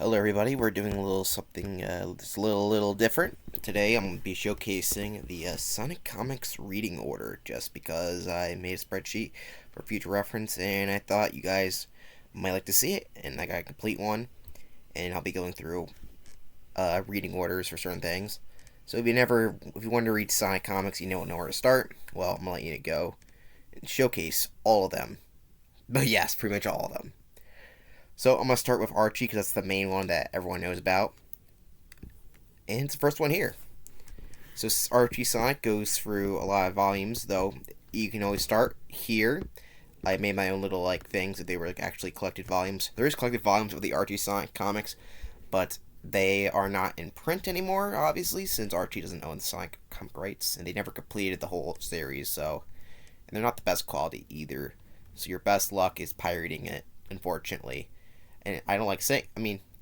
Hello everybody, we're doing a little something that's a little different. Today I'm going to be showcasing the Sonic Comics reading order just because I made a spreadsheet for future reference and I thought you guys might like to see it, and I got a complete one, and I'll be going through reading orders for certain things. So if you want to read Sonic Comics, you don't know where to start, well, I'm going to let you go and showcase all of them. But yes, pretty much all of them. So I'm going to start with Archie because that's the main one that everyone knows about. And it's the first one here. So Archie Sonic goes through a lot of volumes, though you can always start here. I made my own little things that they were actually collected volumes. There is collected volumes of the Archie Sonic comics, but they are not in print anymore, obviously, since Archie doesn't own the Sonic comic rights, and they never completed the whole series, so... And they're not the best quality either, so your best luck is pirating it, unfortunately. And I don't like saying,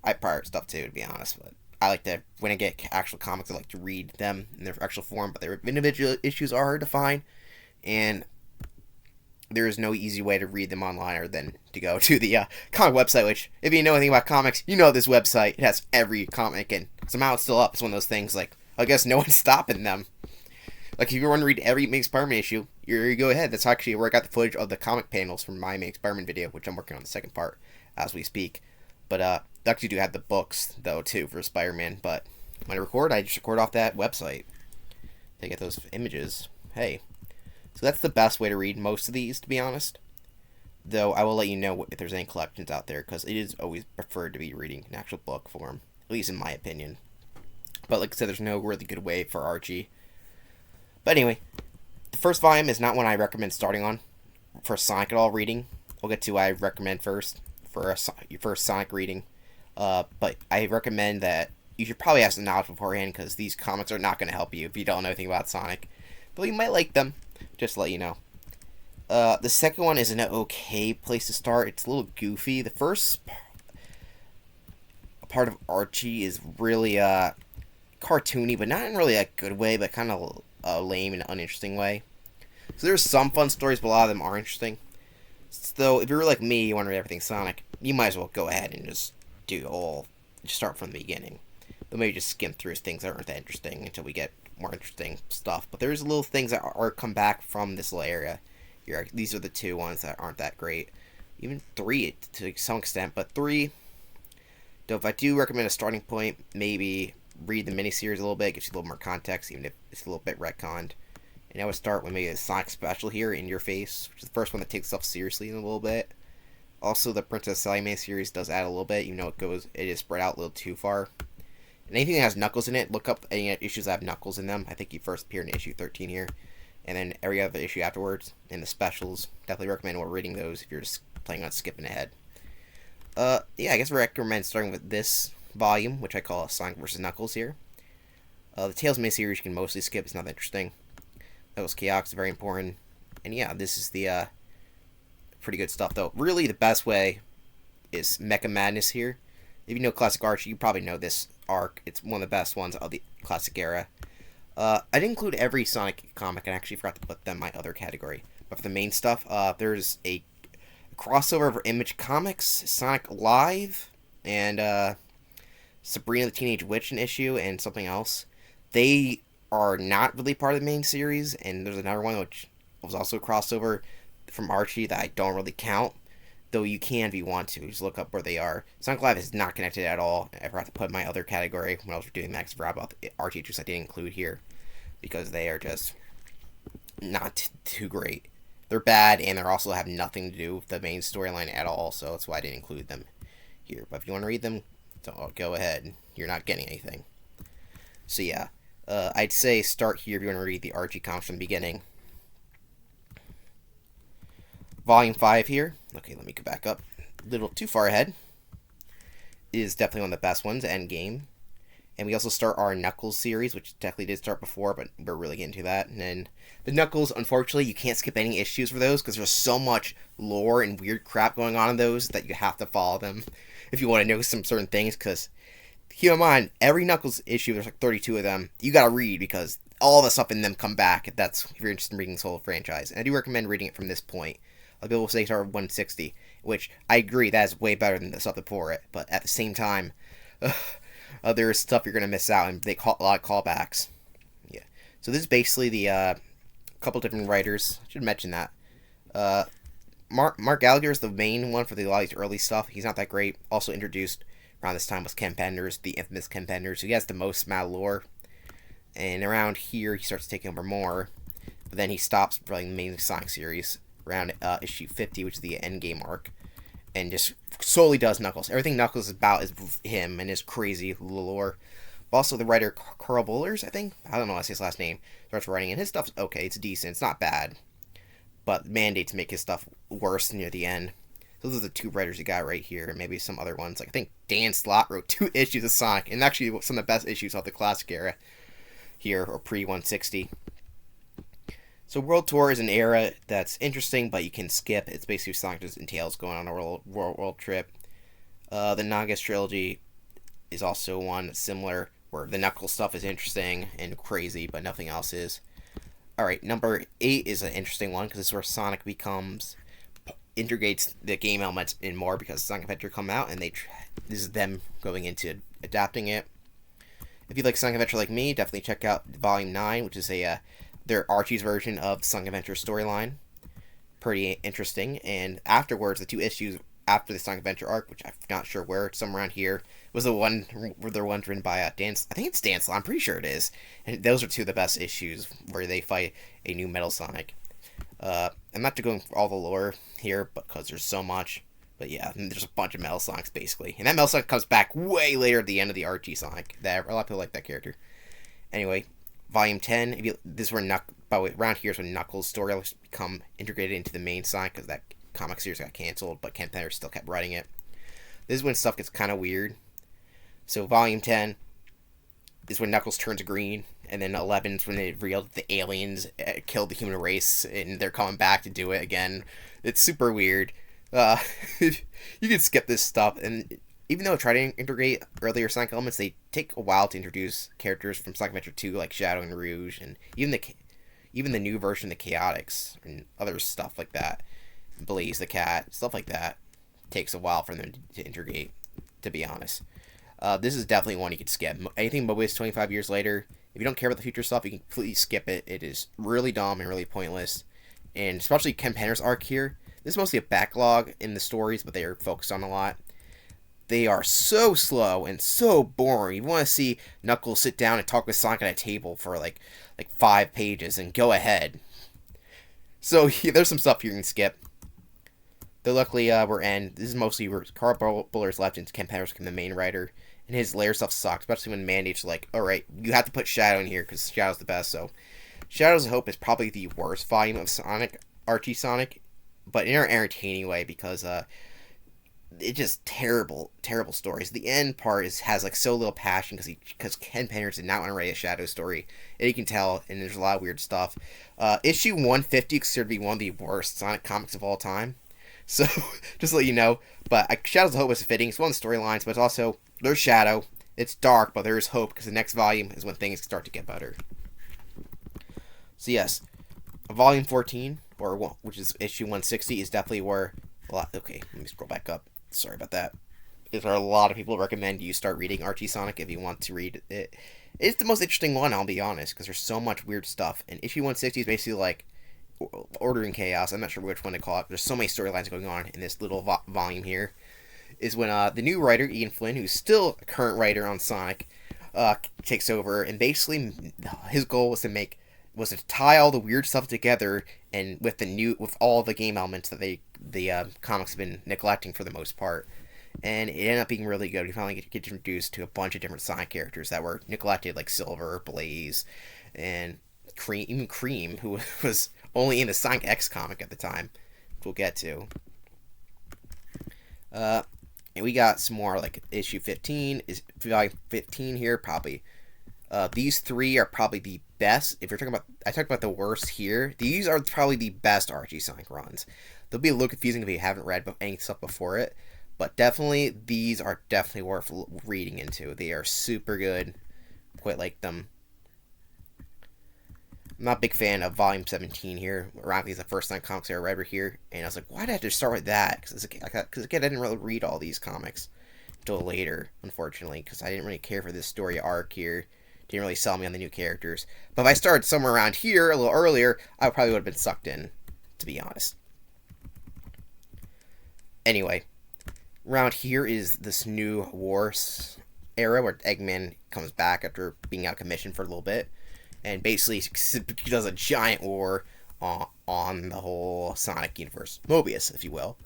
I pirate stuff too, to be honest, but I like to, when I get actual comics, I like to read them in their actual form, but their individual issues are hard to find, and there is no easy way to read them online other than to go to the comic website, which, if you know anything about comics, you know this website. It has every comic, and somehow it's still up. It's one of those things, I guess no one's stopping them. If you want to read every Amazing Spider-Man issue, you go ahead. That's actually where I got the footage of the comic panels from my Amazing Spider-Man video, which I'm working on the second part as we speak. But they actually do have the books, though, too, for Spider-Man. But when I record, I just record off that website to get those images. Hey. So that's the best way to read most of these, to be honest. Though I will let you know if there's any collections out there, because it is always preferred to be reading in actual book form, at least in my opinion. But like I said, there's no really good way for Archie. But anyway, the first volume is not one I recommend starting on for Sonic at all reading. We'll get to what I recommend first for your first Sonic reading. But I recommend that you should probably ask the knowledge beforehand, because these comics are not going to help you if you don't know anything about Sonic. Though you might like them, just to let you know. The second one is an okay place to start. It's a little goofy. The first part of Archie is really cartoony, but not in really a good way, but kind of lame and uninteresting way. So there's some fun stories, but a lot of them are interesting. So if you're like me, you want to read everything Sonic, you might as well go ahead and just start from the beginning. But maybe just skim through things that aren't that interesting until we get more interesting stuff. But there's little things that are come back from this little area. These are the two ones that aren't that great. Even 3 to some extent, but 3. Though if I do recommend a starting point, maybe read the miniseries a little bit, gives you a little more context, even if it's a little bit retconned. And I would start with maybe a Sonic Special here, In Your Face, which is the first one that takes itself seriously in a little bit. Also, the Princess Sally May series does add a little bit, even though it is spread out a little too far. And anything that has Knuckles in it, look up any issues that have Knuckles in them. I think he first appeared in issue 13 here. And then every other issue afterwards, and the specials. Definitely recommend reading those if you're just planning on skipping ahead. Yeah, I guess I recommend starting with this volume, which I call Sonic vs. Knuckles here. The Tails miniseries you can mostly skip, it's not that interesting. That was Chaos, very important. And yeah, this is the pretty good stuff, though. Really, the best way is Mecha Madness here. If you know Classic Archie, you probably know this arc. It's one of the best ones of the Classic era. I didn't include every Sonic comic, and I actually forgot to put them in my other category. But for the main stuff, there's a crossover for Image Comics, Sonic Live, and Sabrina the Teenage Witch, an issue, and something else. They are not really part of the main series, and there's another one which was also a crossover from Archie that I don't really count, though you can if you want to. Just look up where they are. Sonic Live is not connected at all. I forgot to put in my other category when I was doing that, because I forgot about the Archie issues I didn't include here, because they are just not too great. They're bad, and they also have nothing to do with the main storyline at all, so that's why I didn't include them here. But if you want to read them, go ahead. You're not getting anything. So yeah, I'd say start here if you want to read the Archie comics from the beginning. Volume 5 here. Okay, let me go back up. A little too far ahead. It is definitely one of the best ones, Endgame. And we also start our Knuckles series, which technically did start before, but we're really getting to that. And then the Knuckles, unfortunately, you can't skip any issues for those, because there's so much lore and weird crap going on in those that you have to follow them if you want to know some certain things, because keep in mind, every Knuckles issue, there's 32 of them, you gotta read, because all the stuff in them come back, if you're interested in reading this whole franchise. And I do recommend reading it from this point. A lot of people will say start at 160. which I agree that is way better than the stuff before it. But at the same time, there's stuff you're gonna miss out, and they call a lot of callbacks. Yeah. So this is basically the couple different writers. I should mention that. Uh, Mark Gallagher is the main one for a lot of these early stuff. He's not that great. Also introduced around this time was Ken Penders, the infamous Ken Penders, who has the most amount of lore. And around here, he starts taking over more. But then he stops writing the main Sonic series around issue 50, which is the endgame arc. And just solely does Knuckles. Everything Knuckles is about is him and his crazy lore. Also, the writer Carl Bullers, I think, I don't know how to say his last name, starts writing, and his stuff's okay. It's decent. It's not bad. But mandates make his stuff worse near the end. Those are the two writers you got right here, and maybe some other ones. Like I think Dan Slott wrote 2 issues of Sonic, and actually some of the best issues of the classic era here, or pre-160. So World Tour is an era that's interesting, but you can skip. It's basically Sonic and Tails going on a world trip. The Nagas trilogy is also one similar, where the Knuckles stuff is interesting and crazy, but nothing else is. Alright, number 8 is an interesting one, because this is where Sonic integrates the game elements in more, because Sonic Adventure come out, and this is them going into adapting it. If you like Sonic Adventure like me, definitely check out Volume 9, which is their Archie's version of the Sonic Adventure storyline. Pretty interesting. And afterwards, the 2 issues after the Sonic Adventure arc, which I'm not sure where, somewhere around here, was the one where they're one written by Dan. I think it's Dan Slott. I'm pretty sure it is. And those are 2 of the best issues where they fight a new Metal Sonic. I'm not going for all the lore here, because there's so much. But yeah, there's a bunch of Metal Sonics, basically. And that Metal Sonic comes back way later at the end of the Archie Sonic. A lot of people like that character. Anyway, Volume 10, this is where around here is when Knuckles' story become integrated into the main Sonic, because that comic series got canceled, but Ken Penders still kept writing it. This is when stuff gets kind of weird. So Volume 10 is when Knuckles turns green, and then 11 is when they revealed that the aliens killed the human race, and they're coming back to do it again. It's super weird. You can skip this stuff, and even though I try to integrate earlier Sonic elements, they take a while to introduce characters from Sonic Adventure 2, like Shadow and Rouge, and even the new version, the Chaotix, and other stuff like that. Blaze the Cat, stuff like that. Takes a while for them to integrate, to be honest. This is definitely one you could skip. Anything Mobius 25 years later, if you don't care about the future stuff, you can completely skip it. It is really dumb and really pointless. And especially Ken Penders' arc here. This is mostly a backlog in the stories, but they are focused on a lot. They are so slow and so boring. You want to see Knuckles sit down and talk with Sonic at a table for like 5 pages, and go ahead. So yeah, there's some stuff you can skip. Though luckily, this is mostly where Carl Buller's left and Ken Penders became the main writer. And his layer stuff sucks, especially when mandates like, alright, you have to put Shadow in here, because Shadow's the best. So Shadows of Hope is probably the worst volume of Archie Sonic, but in an entertaining way, because it's just terrible stories. The end part has like so little passion, because Ken Penders did not want to write a Shadow story, and you can tell, and there's a lot of weird stuff. Issue 150 is considered to be one of the worst Sonic comics of all time. So, just to let you know. But Shadows of Hope is fitting. It's one of the storylines, but it's also, there's Shadow. It's dark, but there is hope, because the next volume is when things start to get better. So yes, Volume 14, which is issue 160, is definitely where okay, let me scroll back up. Sorry about that. There are a lot of people recommend you start reading Archie Sonic if you want to read it. It's the most interesting one, I'll be honest, because there's so much weird stuff. And issue 160 is basically like Order in Chaos. I'm not sure which one to call it. There's so many storylines going on in this little volume here. Is when the new writer, Ian Flynn, who's still a current writer on Sonic, takes over, and basically his goal was to tie all the weird stuff together, and with all the game elements that the comics have been neglecting for the most part. And it ended up being really good. We finally get introduced to a bunch of different Sonic characters that were neglected, like Silver, Blaze, and Cream, who was only in the Sonic X comic at the time, which we'll get to. And we got some more, like issue 15 is volume 15 here, probably. These 3 are probably the best. If you're talking about, I talked about the worst here. These are probably the best Archie Sonic runs. They'll be a little confusing if you haven't read any stuff before it, but definitely these are definitely worth reading into. They are super good. Quite like them. I'm not a big fan of Volume 17 here. Ironically, it's the first time comics I ever read were here, and I was like, why did I have to start with that? Because again, I didn't really read all these comics until later, unfortunately, because I didn't really care for this story arc here. Didn't really sell me on the new characters. But if I started somewhere around here a little earlier, I probably would have been sucked in, to be honest. Anyway, around here is this new wars era where Eggman comes back after being out of commission for a little bit, and basically does a giant war on the whole Sonic universe, Mobius, if you will.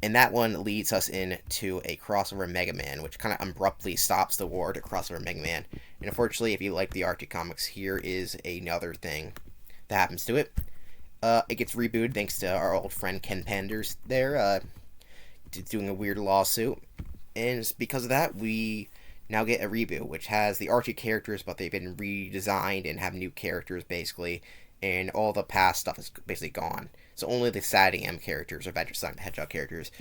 And that one leads us into a crossover Mega Man, which kind of abruptly stops the war to crossover Mega Man. And unfortunately, if you like the Archie comics, here is another thing that happens to it. It gets rebooted thanks to our old friend Ken Penders there, doing a weird lawsuit. And because of that, we now get a reboot, which has the Archie characters, but they've been redesigned and have new characters, basically. And all the past stuff is basically gone. So only the Sad AM characters, or Adventure Sonic the Hedgehog characters,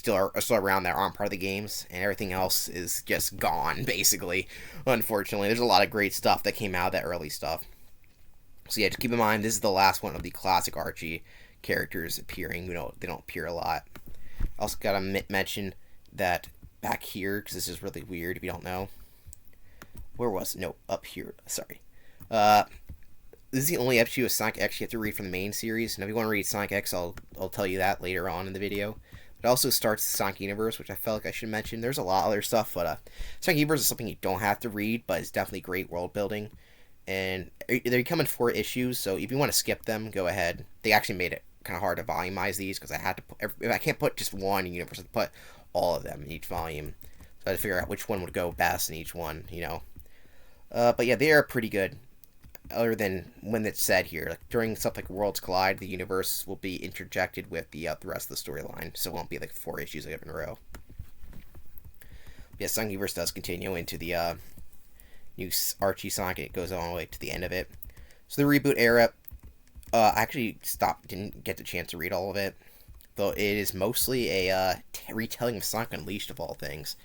are still around that aren't part of the games, and everything else is just gone, basically. Unfortunately, there's a lot of great stuff that came out of that early stuff. So yeah, just keep in mind, this is the last one of the classic Archie characters appearing. They don't appear a lot. Also gotta mention that back here, because this is really weird if you don't know. Where was it? No, up here. Sorry. This is the only issue of Sonic X you have to read from the main series. Now, if you want to read Sonic X, I'll tell you that later on in the video. It also starts the Sonic Universe, which I felt like I should mention. There's a lot of other stuff, but Sonic Universe is something you don't have to read, but it's definitely great world building. And they come in 4 issues, so if you want to skip them, go ahead. They actually made it kind of hard to volumize these because I had to put, I can't put just one universe. I have to put all of them in each volume. So I had to figure out which one would go best in each one, But yeah, they are pretty good. Other than when it's said here, like during stuff like Worlds Collide, the universe will be interjected with the rest of the storyline, so it won't be like 4 issues in a row. But yeah, Sonic Universe does continue into the new Archie Sonic, and it goes all the way to the end of it. So the reboot era, I actually didn't get the chance to read all of it, though it is mostly a retelling of Sonic Unleashed of all things.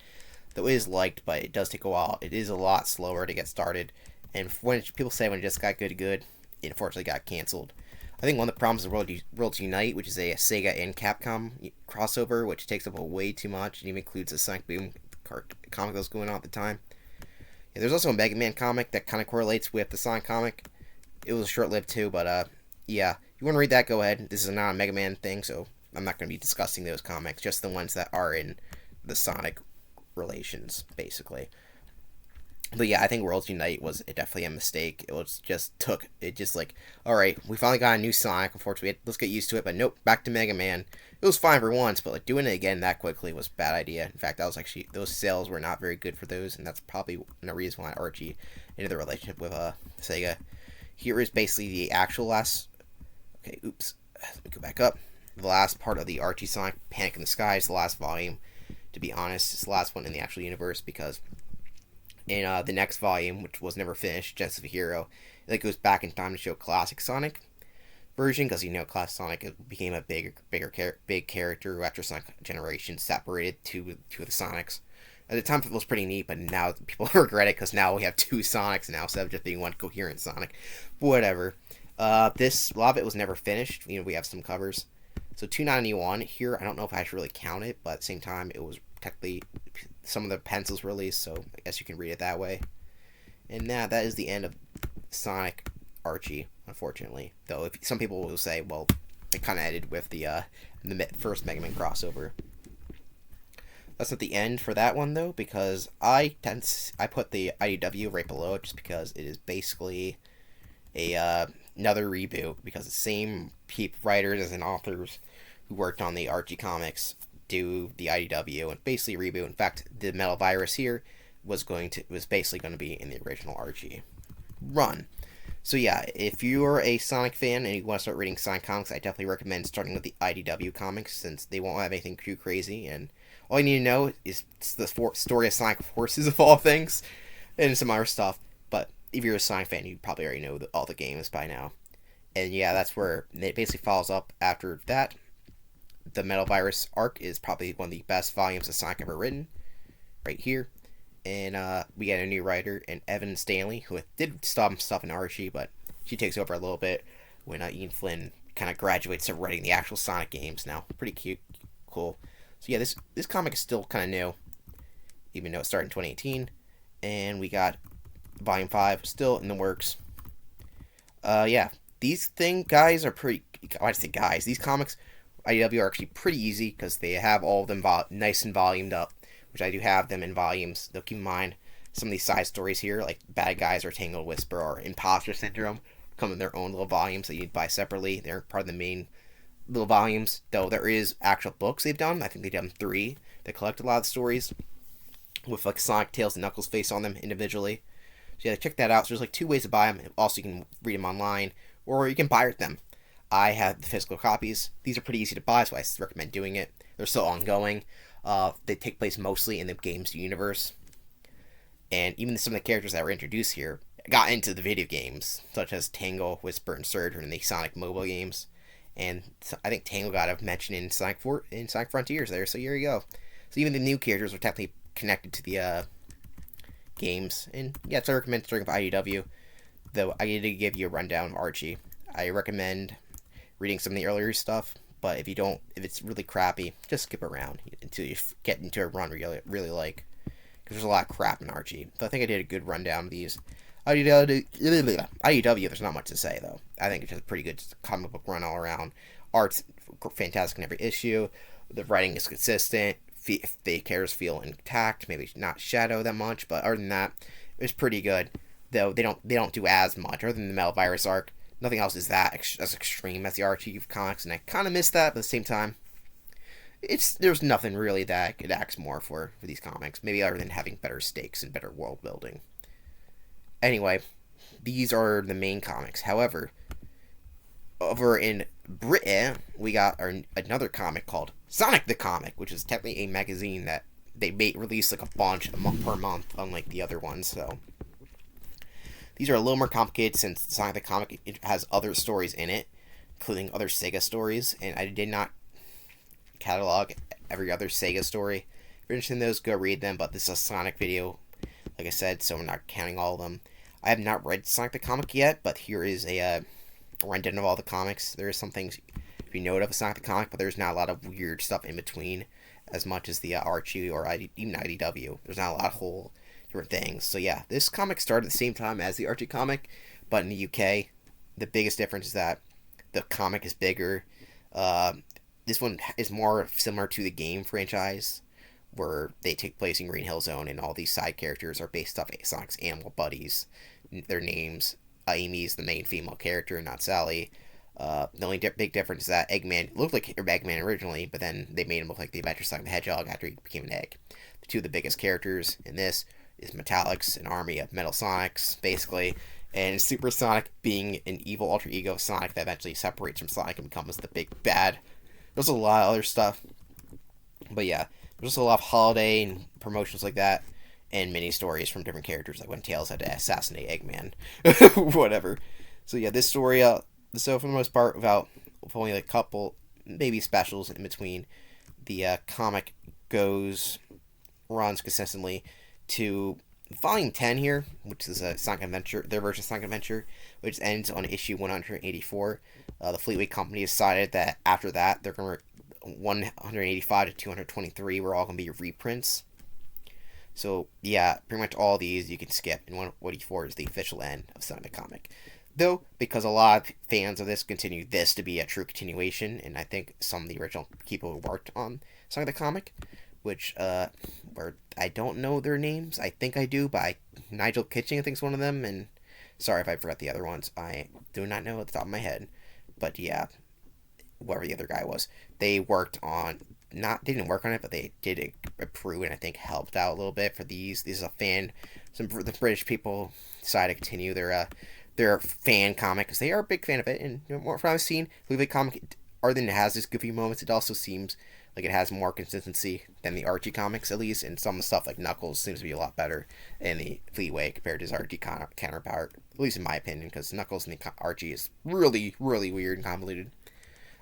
Though it is liked, but it does take a while. It is a lot slower to get started. And when people say when it just got good, it unfortunately got canceled. I think one of the problems is Worlds Unite, which is a Sega and Capcom crossover, which takes up way too much, and even includes a Sonic Boom comic that was going on at the time. Yeah, there's also a Mega Man comic that kind of correlates with the Sonic comic. It was short-lived too, but yeah. If you want to read that, go ahead. This is not a Mega Man thing, so I'm not going to be discussing those comics, just the ones that are in the Sonic relations, basically. But yeah, I think Worlds Unite was definitely a mistake. It just like, alright, we finally got a new Sonic, unfortunately, let's get used to it, but nope, back to Mega Man. It was fine for once, but like doing it again that quickly was a bad idea. In fact, those sales were not very good for those, and that's probably the reason why Archie ended the relationship with Sega. Here is basically the actual last, okay, oops, let me go back up. The last part of the Archie Sonic Panic in the Sky is the last volume. To be honest, it's the last one in the actual universe, because in the next volume, which was never finished, Jets of a Hero, it goes back in time to show classic Sonic version, because classic Sonic became a big character after Sonic Generations separated two of the Sonics. At the time, it was pretty neat, but now people regret it because now we have 2 Sonics now instead of just being one coherent Sonic. But whatever. A lot of it was never finished. We have some covers. So 291 here. I don't know if I should really count it, but at the same time, it was technically some of the pencils released, so I guess you can read it that way. And now that is the end of Sonic Archie, unfortunately. Though some people will say, well, it kind of ended with the first Mega Man crossover. That's not the end for that one though, because I put the IDW right below it just because it is basically another reboot, because the same writers and authors who worked on the Archie comics do the IDW and basically reboot. In fact, the Metal Virus here was basically going to be in the original Archie run. So yeah, if you're a Sonic fan and you want to start reading Sonic comics, I definitely recommend starting with the IDW comics, since they won't have anything too crazy, and all you need to know is the story of Sonic Forces of all things, and some other stuff. But if you're a Sonic fan, you probably already know all the games by now. And yeah, that's where it basically follows up after that. The Metal Virus arc is probably one of the best volumes of Sonic ever written, right here. And we got a new writer, and Evan Stanley, who did some stuff in Archie, but she takes over a little bit when Ian Flynn kind of graduates to writing the actual Sonic games now. Pretty cute, cool. So yeah, this comic is still kind of new, even though it started in 2018, and we got Volume 5 still in the works. Yeah, these guys are pretty. I say guys. These comics, IDW, are actually pretty easy because they have all of them nice and volumed up, which I do have them in volumes. Though keep in mind, some of these side stories here, like Bad Guys or Tangled Whisper or Imposter Syndrome, come in their own little volumes that you buy separately. They're part of the main little volumes. Though there is actual books they've done. I think they've done 3 that collect a lot of stories with like Sonic, Tails, and Knuckles' face on them individually. So yeah, check that out. So there's like 2 ways to buy them. Also, you can read them online, or you can pirate them. I have the physical copies. These are pretty easy to buy, so I recommend doing it. They're still ongoing. They take place mostly in the games universe. And even some of the characters that were introduced here got into the video games, such as Tangle, Whisper, and Surge in the Sonic mobile games. And I think Tangle got a mention in Sonic Frontiers there, so here you go. So even the new characters are technically connected to the games. And yeah, so I recommend starting with IDW, though I need to give you a rundown of Archie. I recommend reading some of the earlier stuff, but if it's really crappy, just skip around until you get into a run you really like, because there's a lot of crap in Archie. So I think I did a good rundown of these. IDW, there's not much to say, though. I think it's just a pretty good comic book run all around. Art's fantastic in every issue. The writing is consistent. If the characters feel intact, maybe not Shadow that much, but other than that, it's pretty good. Though they don't do as much, other than the Metal Virus arc. Nothing else is that as extreme as the Archie comics, and I kind of miss that, but at the same time, there's nothing really that it acts more for these comics, maybe other than having better stakes and better world building. Anyway, these are the main comics. However, over in Britain, we got another comic called Sonic the Comic, which is technically a magazine that they release like a bunch per month, unlike the other ones. So these are a little more complicated since Sonic the Comic has other stories in it, including other Sega stories, and I did not catalog every other Sega story. If you're interested in those, go read them, but this is a Sonic video, like I said, so we're not counting all of them. I have not read Sonic the Comic yet, but here is a rundown of all the comics. There are some things if you know of a Sonic the Comic, but there's not a lot of weird stuff in between as much as the Archie or even IDW. There's not a lot of whole different things. So yeah, this comic started at the same time as the Archie comic, but in the UK, the biggest difference is that the comic is bigger. This one is more similar to the game franchise, where they take place in Green Hill Zone, and all these side characters are based off Sonic's animal buddies. Their names, Amy's the main female character, not Sally. The only big difference is that Eggman looked like Eggman originally, but then they made him look like the Adventure Sonic the Hedgehog after he became an egg. The 2 of the biggest characters in this is Metallics, an army of Metal Sonics, basically, and Super Sonic being an evil alter ego of Sonic that eventually separates from Sonic and becomes the big bad. There's a lot of other stuff, but yeah, there's a lot of holiday and promotions like that, and mini stories from different characters, like when Tails had to assassinate Eggman, whatever. So yeah, this story, so for the most part, with only like a couple, maybe specials in between, the comic runs consistently to Volume 10 here, which is a Sonic Adventure, their version of Sonic Adventure, which ends on issue 184. The Fleetway company decided that after that, they're going to 185 to 223 were all going to be reprints. So yeah, pretty much all these you can skip, and 184 is the official end of Sonic the Comic. Though, because a lot of fans of this continue this to be a true continuation, and I think some of the original people who worked on Sonic the Comic, which, where I don't know their names, I think I do, but Nigel Kitching I think is one of them, and sorry if I forgot the other ones, I do not know at the top of my head, but yeah, whoever the other guy was, they worked on, they didn't work on it, but they did approve and I think helped out a little bit for these. This is a fan, the British people decided to continue their fan comic, because they are a big fan of it, and from what I've seen, Fleetway comic, other than it has these goofy moments, it also seems like it has more consistency than the Archie comics, at least, and some of the stuff like Knuckles seems to be a lot better in the Fleetway compared to his Archie counterpart, at least in my opinion, because Knuckles in the Archie is really, really weird and convoluted.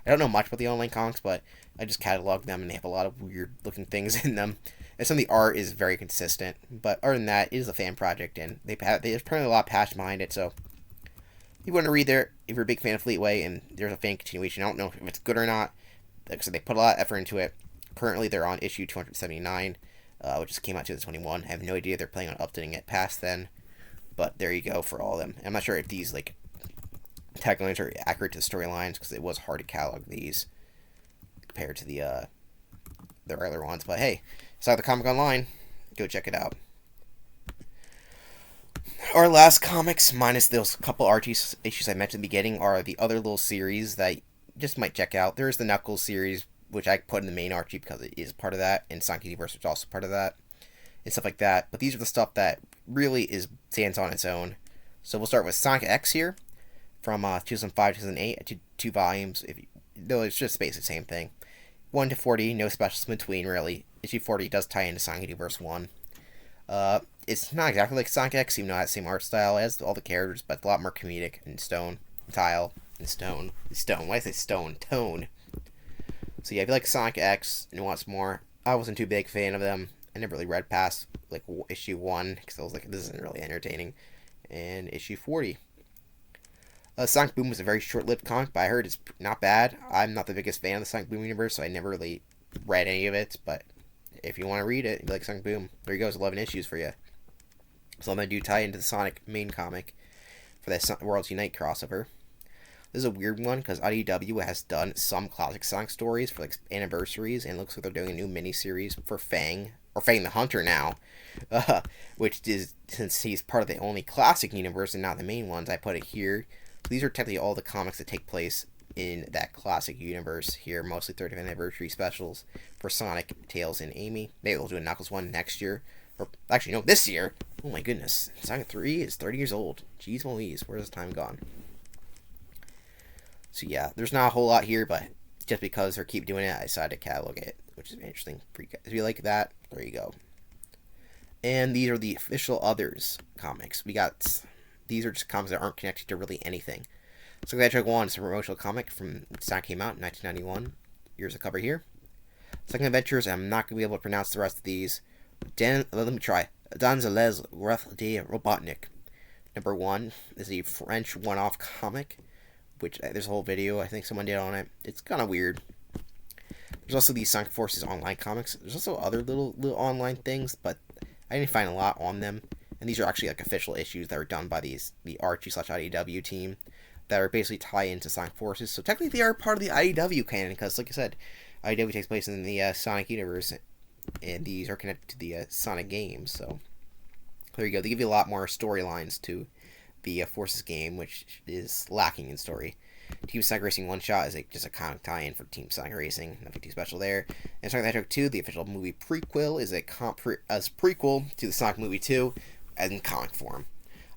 I don't know much about the online comics, but I just cataloged them, and they have a lot of weird looking things in them, and some of the art is very consistent, but other than that, it is a fan project, and there's probably a lot of passion behind it, so you want to read there if you're a big fan of Fleetway and there's a fan continuation. I don't know if it's good or not. Like I said, they put a lot of effort into it. Currently, they're on issue 279, which just came out in 2021. I have no idea if they're planning on updating it past then. But there you go for all of them. I'm not sure if these like taglines are accurate to the storylines because it was hard to catalog these compared to the regular ones. But hey, saw the comic online. Go check it out. Our last comics, minus those couple Archie issues I mentioned in the beginning, are the other little series that you just might check out. There's the Knuckles series, which I put in the main Archie because it is part of that, and Sonic Universe, which is also part of that, and stuff like that. But these are the stuff that really stands on its own. So we'll start with Sonic X here, from 2005-2008, two volumes. Though it's just basically the same thing. 1 to 40, no specials in between, really. Issue 40 does tie into Sonic Universe 1. It's not exactly like Sonic X, even though it has the same art style as all the characters, but a lot more comedic and stone. Why did I say stone? Tone. So yeah, if you like Sonic X and wants more, I wasn't too big a fan of them. I never really read past like issue 1 because I was like, this isn't really entertaining. And issue 40. Sonic Boom was a very short-lived comic, but I heard it's not bad. I'm not the biggest fan of the Sonic Boom universe, so I never really read any of it. But if you want to read it, you like Sonic Boom, there you go. It's 11 issues for you. So I'm going to do tie into the Sonic main comic for that Worlds Unite crossover. This is a weird one because IDW has done some classic Sonic stories for like anniversaries, and it looks like they're doing a new miniseries for Fang, or Fang the Hunter now, which is, since he's part of the only classic universe and not the main ones, I put it here. So these are technically all the comics that take place in that classic universe here, mostly 30th anniversary specials for Sonic, Tails, and Amy. Maybe we'll do a Knuckles one next year. Or, actually, no, this year. Oh my goodness. Sonic 3 is 30 years old. Jeez Louise, where's the time gone? So yeah, there's not a whole lot here, but just because they keep doing it, I decided to catalog it, which is interesting for you guys. If you like that, there you go. And these are the official Others comics. These are just comics that aren't connected to really anything. So Hedgehog 1 is a promotional comic from Sonic came out in 1991. Here's a cover here. Second Adventures, I'm not going to be able to pronounce the rest of these. Let me try. Dans les Reth de Robotnik. Number 1 is a French one-off comic, which there's a whole video I think someone did on it. It's kind of weird. There's also these Sonic Forces online comics. There's also other little online things, but I didn't find a lot on them. And these are actually like official issues that were done by the Archie/IDW team that are basically tie into Sonic Forces. So technically they are part of the IDW canon because, like I said, IDW takes place in the Sonic universe, and these are connected to the Sonic games. So there you go. They give you a lot more storylines to the Forces game, which is lacking in story. Team Sonic Racing One Shot is just a comic tie-in for Team Sonic Racing. Nothing too special there. And Sonic the Hedgehog 2, the official movie prequel, is a prequel to the Sonic movie 2 in comic form.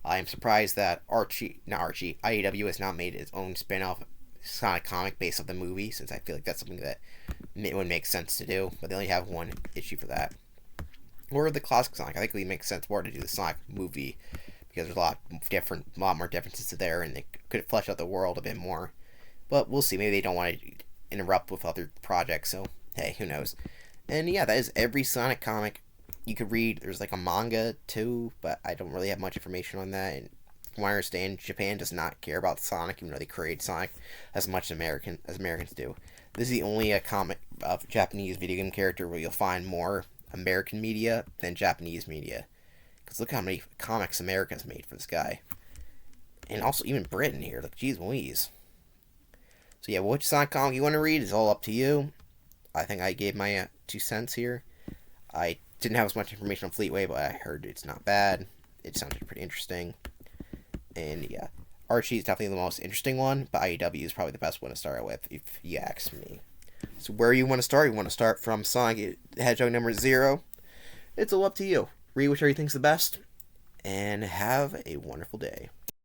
I am surprised that IDW has not made its own spin-off Sonic comic based on the movie, since I feel like that's something that would make sense to do, but they only have one issue for that. Or the classic Sonic. I think it would make sense more to do the Sonic movie, because there's a lot more differences there, and they could flesh out the world a bit more. But we'll see. Maybe they don't want to interrupt with other projects, so hey, who knows. And yeah, that is every Sonic comic you could read. There's like a manga too, but I don't really have much information on that. And from what I understand, Japan does not care about Sonic, even though they create Sonic as much as Americans do. This is the only comic of Japanese video game character where you'll find more American media than Japanese media. Because look how many comics America's made for this guy. And also even Britain here. Like, geez Louise. So yeah, which Sonic comic you want to read is all up to you. I think I gave my 2 cents here. I didn't have as much information on Fleetway, but I heard it's not bad. It sounded pretty interesting. And yeah, Archie is definitely the most interesting one, but IEW is probably the best one to start with, if you ask me. So where you want to start? You want to start from Sonic Hedgehog number 0. It's all up to you. Read whichever you think's the best, and have a wonderful day.